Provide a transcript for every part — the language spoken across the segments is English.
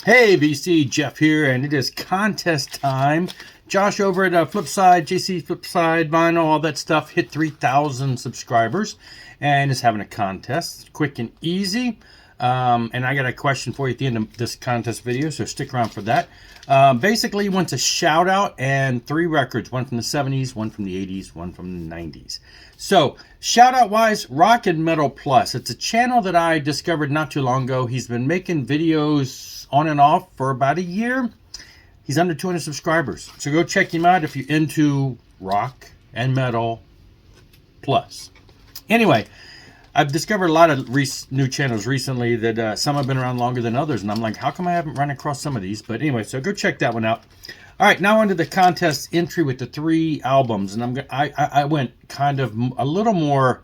Hey VC, Jeff here, and it is contest time. Josh over at Flipside, JC Flipside, Vinyl, all that stuff, hit 3,000 subscribers and is having a contest. Quick and easy. And I got a question for you at the end of this contest video, so stick around for that. Basically, he wants a shout out and 3 records, one from the 70s, one from the 80s, one from the 90s. So, shout out wise, Rock and Metal Plus. It's a channel that I discovered not too long ago. He's been making videos on and off for about a year. He's under 200 subscribers. So go check him out if you're into rock and metal plus. Anyway, I've discovered a lot of new channels recently that some have been around longer than others, and I'm like, how come I haven't run across some of these? But anyway, so go check that one out. All right, now onto the contest entry with the 3 albums, and I went kind of a little more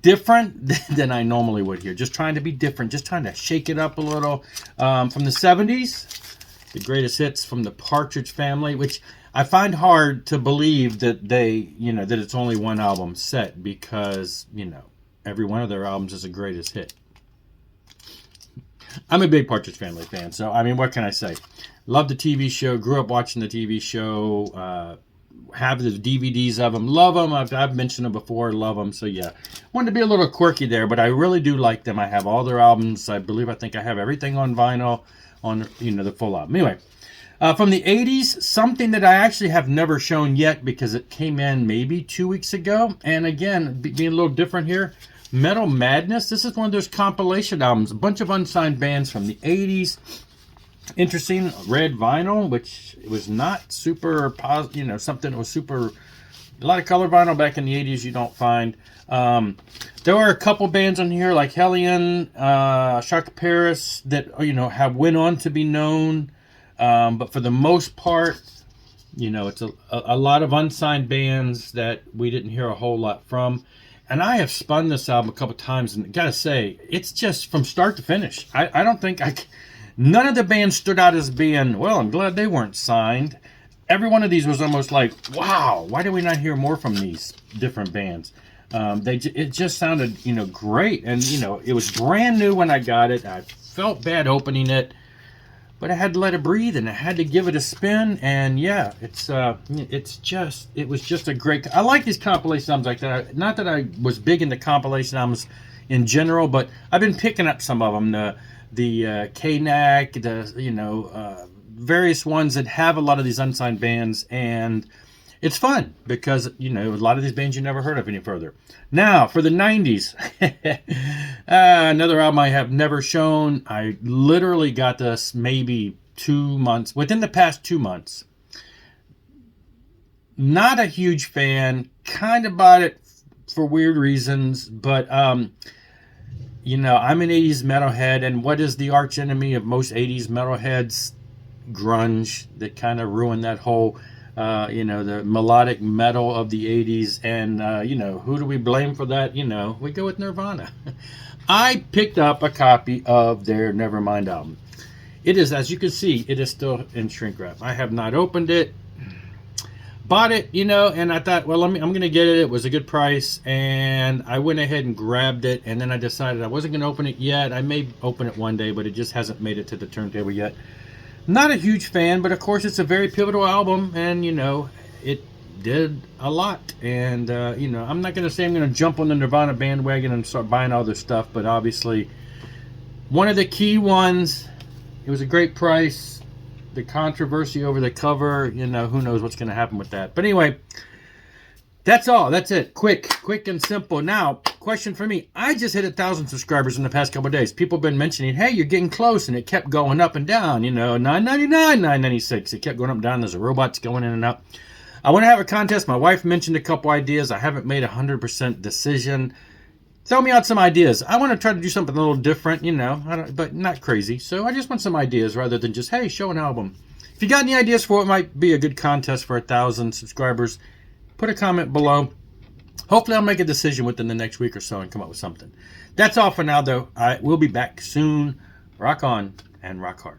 different than I normally would here. Just trying to be different, just trying to shake it up a little. From the 70s, the greatest hits from the Partridge Family, which I find hard to believe that that it's only one album set, because, every one of their albums is a greatest hit. I'm a big Partridge Family fan, so, I mean, what can I say? Love the TV show, grew up watching the TV show, have the DVDs of them, love them. I've mentioned them before, love them, so yeah. Wanted to be a little quirky there, but I really do like them. I have all their albums. I think I have everything on vinyl, on, the full album. Anyway. From the 80s, something that I actually have never shown yet because it came in maybe 2 weeks ago. And again, being a little different here, Metal Madness. This is one of those compilation albums. A bunch of unsigned bands from the 80s. Interesting, red vinyl, which was not super positive, something that was super... A lot of color vinyl back in the 80s you don't find. There are a couple bands on here like Hellion, Shock Paris that, have went on to be known. But for the most part, it's a lot of unsigned bands that we didn't hear a whole lot from. And I have spun this album a couple times, and gotta say, it's just from start to finish. I don't think none of the bands stood out as being, well, I'm glad they weren't signed. Every one of these was almost like, wow, why did we not hear more from these different bands? It just sounded, great. And, it was brand new when I got it. I felt bad opening it. But I had to let it breathe, and I had to give it a spin, and yeah, it was just a great. I like these compilation albums like that. Not that I was big into compilation albums in general, but I've been picking up some of them. The K-Nack, various ones that have a lot of these unsigned bands, and it's fun because, a lot of these bands you never heard of any further. Now, for the 90s, another album I have never shown. I literally got this maybe 2 months, within the past 2 months. Not a huge fan, kind of bought it for weird reasons, but, I'm an 80s metalhead, and what is the arch enemy of most 80s metalheads? Grunge, that kind of ruined that whole... the melodic metal of the 80s, and, who do we blame for that? We go with Nirvana. I picked up a copy of their Nevermind album. It is, as you can see, it is still in shrink wrap. I have not opened it. Bought it, and I thought, well, I'm going to get it. It was a good price, and I went ahead and grabbed it, and then I decided I wasn't going to open it yet. I may open it one day, but it just hasn't made it to the turntable yet. Not a huge fan, but of course it's a very pivotal album, and it did a lot. And I'm not going to say I'm going to jump on the Nirvana bandwagon and start buying all their stuff, but obviously one of the key ones. It was a great price. The controversy over the cover, who knows what's going to happen with that. But anyway, that's all. That's it. Quick and simple. Now, question for me. I just hit 1,000 subscribers in the past couple of days. People have been mentioning, hey, you're getting close, and it kept going up and down. $9.99, $9.96. It kept going up and down. There's a robots going in and out. I want to have a contest. My wife mentioned a couple ideas. I haven't made a 100% decision. Throw me out some ideas. I want to try to do something a little different, but not crazy. So I just want some ideas rather than just, hey, show an album. If you got any ideas for what might be a good contest for 1,000 subscribers, put a comment below. Hopefully I'll make a decision within the next week or so and come up with something. That's all for now, though. I will be back soon. Rock on and rock hard.